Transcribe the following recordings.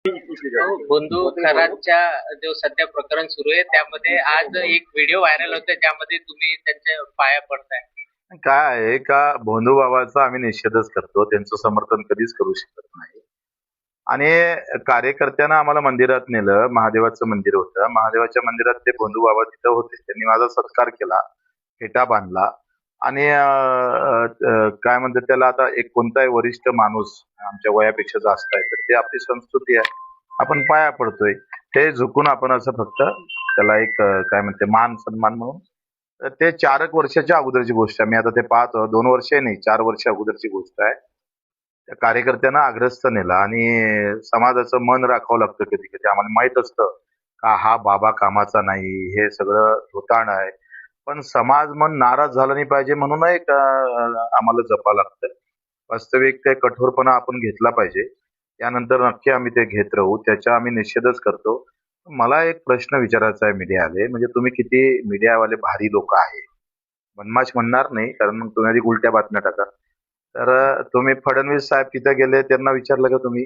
बंधू खरातच्या जो सध्या प्रकरण सुरू आहे त्यामध्ये आज एक व्हिडिओ व्हायरल होतोय ज्यामध्ये तुम्ही त्यांच्या पाया पडताय. काय आहे का भोंदू बाबाचा आम्ही निषेधच करतो, त्यांचं समर्थन कधीच करू शकत नाही. आणि कार्यकर्त्यांना आम्हाला मंदिरात नेलं, महादेवाचं मंदिर होतं, महादेवाच्या मंदिरात ते भोंदू बाबा तिथं होते, त्यांनी माझा सत्कार केला, फेटा बांधला. आणि काय म्हणतात त्याला, आता एक कोणताही वरिष्ठ माणूस आमच्या वयापेक्षा जास्त आहे तर ते आपली संस्कृती आहे, आपण पाया पडतोय. ते झुकून आपण असं फक्त त्याला एक काय म्हणते मान सन्मान म्हणून. तर ते 4 एक वर्षाच्या अगोदरची गोष्ट आहे. मी आता ते पाहतो, 2 वर्ष नाही, 4 वर्ष अगोदरची गोष्ट आहे. त्या कार्यकर्त्यांना अग्रस्त नेला आणि समाजाचं मन राखावं लागतं कधी कधी. आम्हाला माहित असतं का हा बाबा कामाचा नाही, हे सगळं धुताण आहे, पण समाज मन नाराज झाला नाही पाहिजे म्हणून एक आम्हाला जपा लागतं. वास्तविक ते कठोरपणा आपण घेतला पाहिजे. त्यानंतर नक्की आम्ही ते घेत राहू, त्याचा आम्ही निषेधच करतो. मला एक प्रश्न विचारायचा आहे मीडियावाले, म्हणजे तुम्ही किती मीडियावाले भारी लोक आहे, बनमाश म्हणणार नाही कारण मग तुम्ही आधी उलट्या बातम्या टाका. तर तुम्ही फडणवीस साहेब तिथे गेले, त्यांना विचारलं का तुम्ही?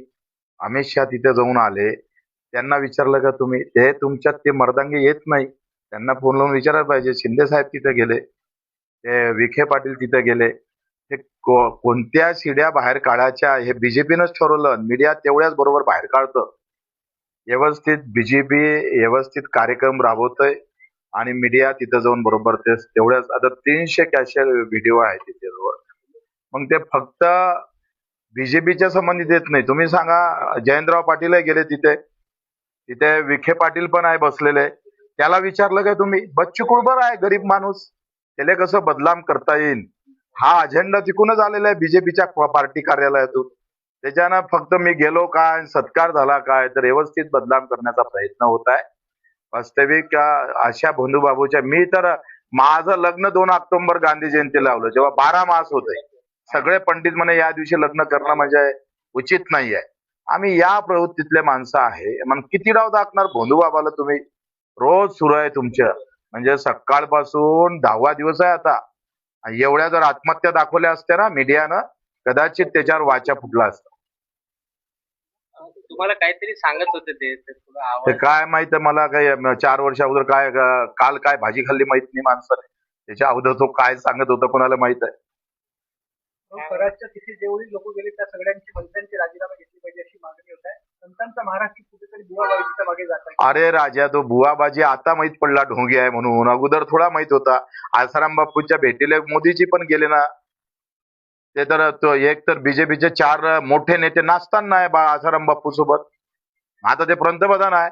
अमित शहा तिथे जाऊन आले, त्यांना विचारलं का तुम्ही? ते तुमच्यात ते मर्दांगी येत नाही, त्यांना फोन लावून विचारायला पाहिजे. शिंदे साहेब तिथे गेले, ते विखे पाटील तिथे गेले, ते कोणत्या शिड्या बाहेर काढायच्या हे बीजेपीनंच ठरवलं. मीडिया तेवढ्याच बरोबर बाहेर काढतं. व्यवस्थित बीजेपी व्यवस्थित कार्यक्रम राबवतोय आणि मीडिया तिथं जाऊन बरोबर ते तेवढ्याच. आता 300 कॅशल व्हिडिओ आहे तिथे जवळ. मग ते फक्त बीजेपीच्या संबंधित येत नाही. तुम्ही सांगा, जयंतराव पाटील गेले तिथे, तिथे विखे पाटील पण आहे बसलेले, त्याला विचारलं का तुम्ही? बच्चू कडू आहे गरीब माणूस, त्याला कसं बदनाम करता येईल हा अजेंडा तिकूनच आलेला आहे बीजेपीच्या पार्टी कार्यालयातून. त्याच्यानं फक्त मी गेलो काय, सत्कार झाला काय, तर व्यवस्थित बदनाम करण्याचा प्रयत्न होत आहे. वास्तविक अशा भोंदू बाबूच्या, मी तर माझं लग्न 2 ऑक्टोबर गांधी जयंती लावलं जेव्हा 12 मास होते. सगळे पंडित म्हणे या दिवशी लग्न करणं म्हणजे उचित नाहीये. आम्ही या प्रवृत्तीतले माणसं आहे. मग किती डाव दाखणार भोंदू बाबाला तुम्ही? रोज सुरू आहे तुमचं, म्हणजे सकाळपासून 10वा दिवस आहे आता. एवढ्या जर आत्महत्या दाखवल्या असत्या ना मीडियानं, कदाचित त्याच्यावर वाचा फुटला असता. तुम्हाला काहीतरी सांगत होते ते थोडं ते आवाज. काय माहित मला, काही 4 वर्ष अगोदर काय काल काय भाजी खाल्ली माहित नाही माणसाने, त्याच्या अगोदर तो काय सांगत होता कोणाला माहित आहे. कराडच्या तिथे जेवढी लोक गेले त्या सगळ्यांची मंत्र्यांची राजीनामा घेतली पाहिजे अशी मागणी होत आहे. संतांचा महाराष्ट्र कुठेतरी बुवाबाजीच्या मागे जात आहे. अरे राजा, तो बुवाबाजी आता माहित पडला ढोंगी आहे म्हणून, अगोदर थोडा माहित होता. आसाराम बापूच्या भेटीला मोदीजी पण गेले ना. ते तर तो एक तर बीजेपीचे 4 मोठे नेते नाचताना आहे आसाराम बापू सोबत. आता ते पंतप्रधान आहे,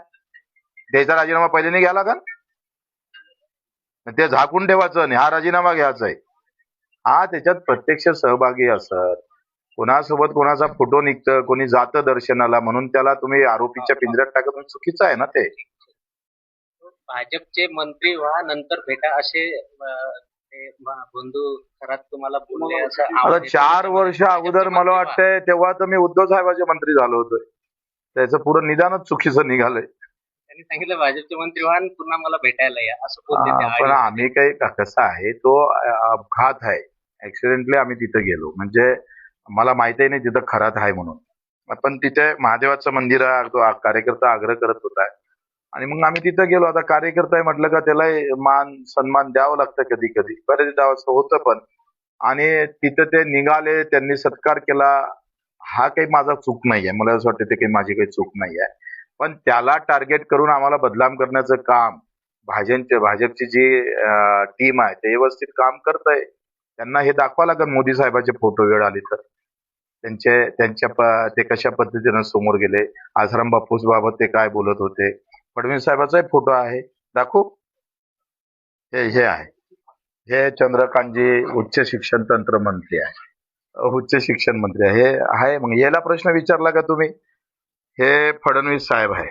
त्याचा राजीनामा पहिले नाही घ्यायला का? ते झाकून ठेवायचं आणि हा राजीनामा घ्यायचा आहे. हा त्याच्यात प्रत्यक्ष सहभागी असत, कोणासोबत कोणाचा फोटो निघतं, कोणी जातं दर्शनाला, म्हणून त्याला तुम्ही आरोपीच्या पिंजऱ्यात टाकत, चुकीचं आहे ना ते. भाजपचे मंत्री व्हा नंतर भेटा असे ते बंधू खरात तुम्हाला बोलले असं आता आवाज येतो. 4 वर्ष अगोदर मला वाटतंय तेव्हा तर मी उद्धव साहेबांचे मंत्री झालो होतो. त्याचं पुढं निदानच चुकीचं निघालंय. त्यांनी सांगितलं भाजपचे मंत्री व्हा आणि पुन्हा मला भेटायला या असं बोलते ते पण audio आम्ही काही कसं आहे, तो अपघात आहे, ऍक्सिडेंटली आम्ही तिथे गेलो, म्हणजे मला माहितही नाही तिथं खरात आहे म्हणून. पण तिथे महादेवाचं मंदिर आहे, तो कार्यकर्ता आग्रह करत होता आणि मग आम्ही तिथं गेलो. आता कार्यकर्ता आहे म्हटलं का त्याला मान सन्मान द्यावं लागतं कधी कधी, बरेचदा असं होतं पण. आणि तिथं ते निघाले, त्यांनी सत्कार केला, हा काही माझा चूक नाहीये, मला असं वाटतं ते काही माझी काही चूक नाहीये. पण त्याला टार्गेट करून आम्हाला बदनाम करण्याचं काम भाजपची जी टीम आहे ते व्यवस्थित काम करत आहे. त्यांना हे दाखवा लागेल मोदी साहेबांचे फोटो वेळ आली तर, ते कशा पद्धतीनं समोर गेले, आसाराम बापूस बाबत ते काय बोलत होते. फडणवीस साहेबाचाही फोटो आहे, दाखवू? हे आहे, हे चंद्रकांतजी उच्च शिक्षण तंत्र मंत्री आहे, उच्च शिक्षण मंत्री आहे, हे आहे. मग याला प्रश्न विचारला का तुम्ही? हे फडणवीस साहेब आहे,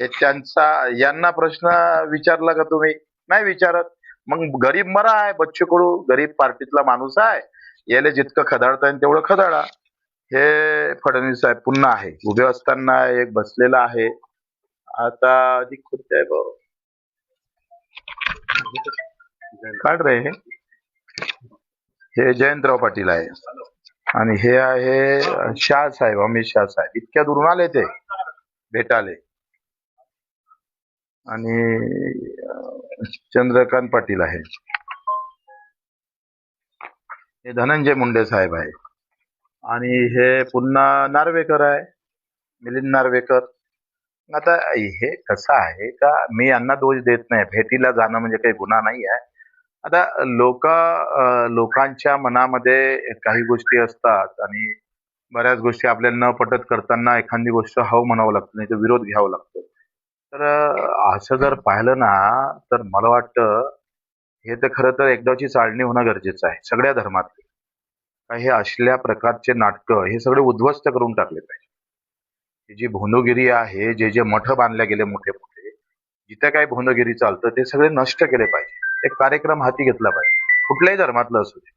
हे त्यांचा, यांना प्रश्न विचारला का तुम्ही? नाही विचारत. मग गरीब मरा आहे, बच्चू कडू गरीब पार्टीतला माणूस आहे, याला जितकं खदाडता येईल तेवढं खदाडा. हे फडणवीस साहेब पुन्हा आहे, उभे असताना एक बसलेला आहे. आता अधिक खुर्ची आहे भाऊ, काढ रे. हे जयंतराव पाटील आहे आणि हे आहे शाह साहेब, अमित शाह साहेब, इतक्या दुरून आले ते. भेटाले आणि चंद्रकांत पाटील आहे. हे धनंजय मुंडे साहेब आहे आणि हे पुन्हा नार्वेकर आहे, मिलिंद नार्वेकर. आता हे कसं आहे का मी यांना दोष देत नाही, भेटीला जाणं म्हणजे काही गुन्हा नाही आहे. आता लोकांच्या मनामध्ये काही गोष्टी असतात आणि बऱ्याच गोष्टी आपल्याला न पटत करताना एखादी गोष्ट हो म्हणावं लागतं, नाही तर विरोध घ्यावा लागतो. तर असं जर पाहिलं ना तर मला वाटतं हे तर खरं तर एकदाची चाळणी होणं गरजेचं आहे सगळ्या धर्मातले. हे असल्या प्रकारचे नाटकं हे सगळे उद्ध्वस्त करून टाकले पाहिजे. ही जी भोंदूगिरी आहे, जे जे मठ बांधले गेले मोठे मोठे, जिथे काही भोंदूगिरी चालतं ते सगळे नष्ट केले पाहिजे. एक कार्यक्रम हाती घेतला पाहिजे, कुठल्याही धर्मातलं असू दे.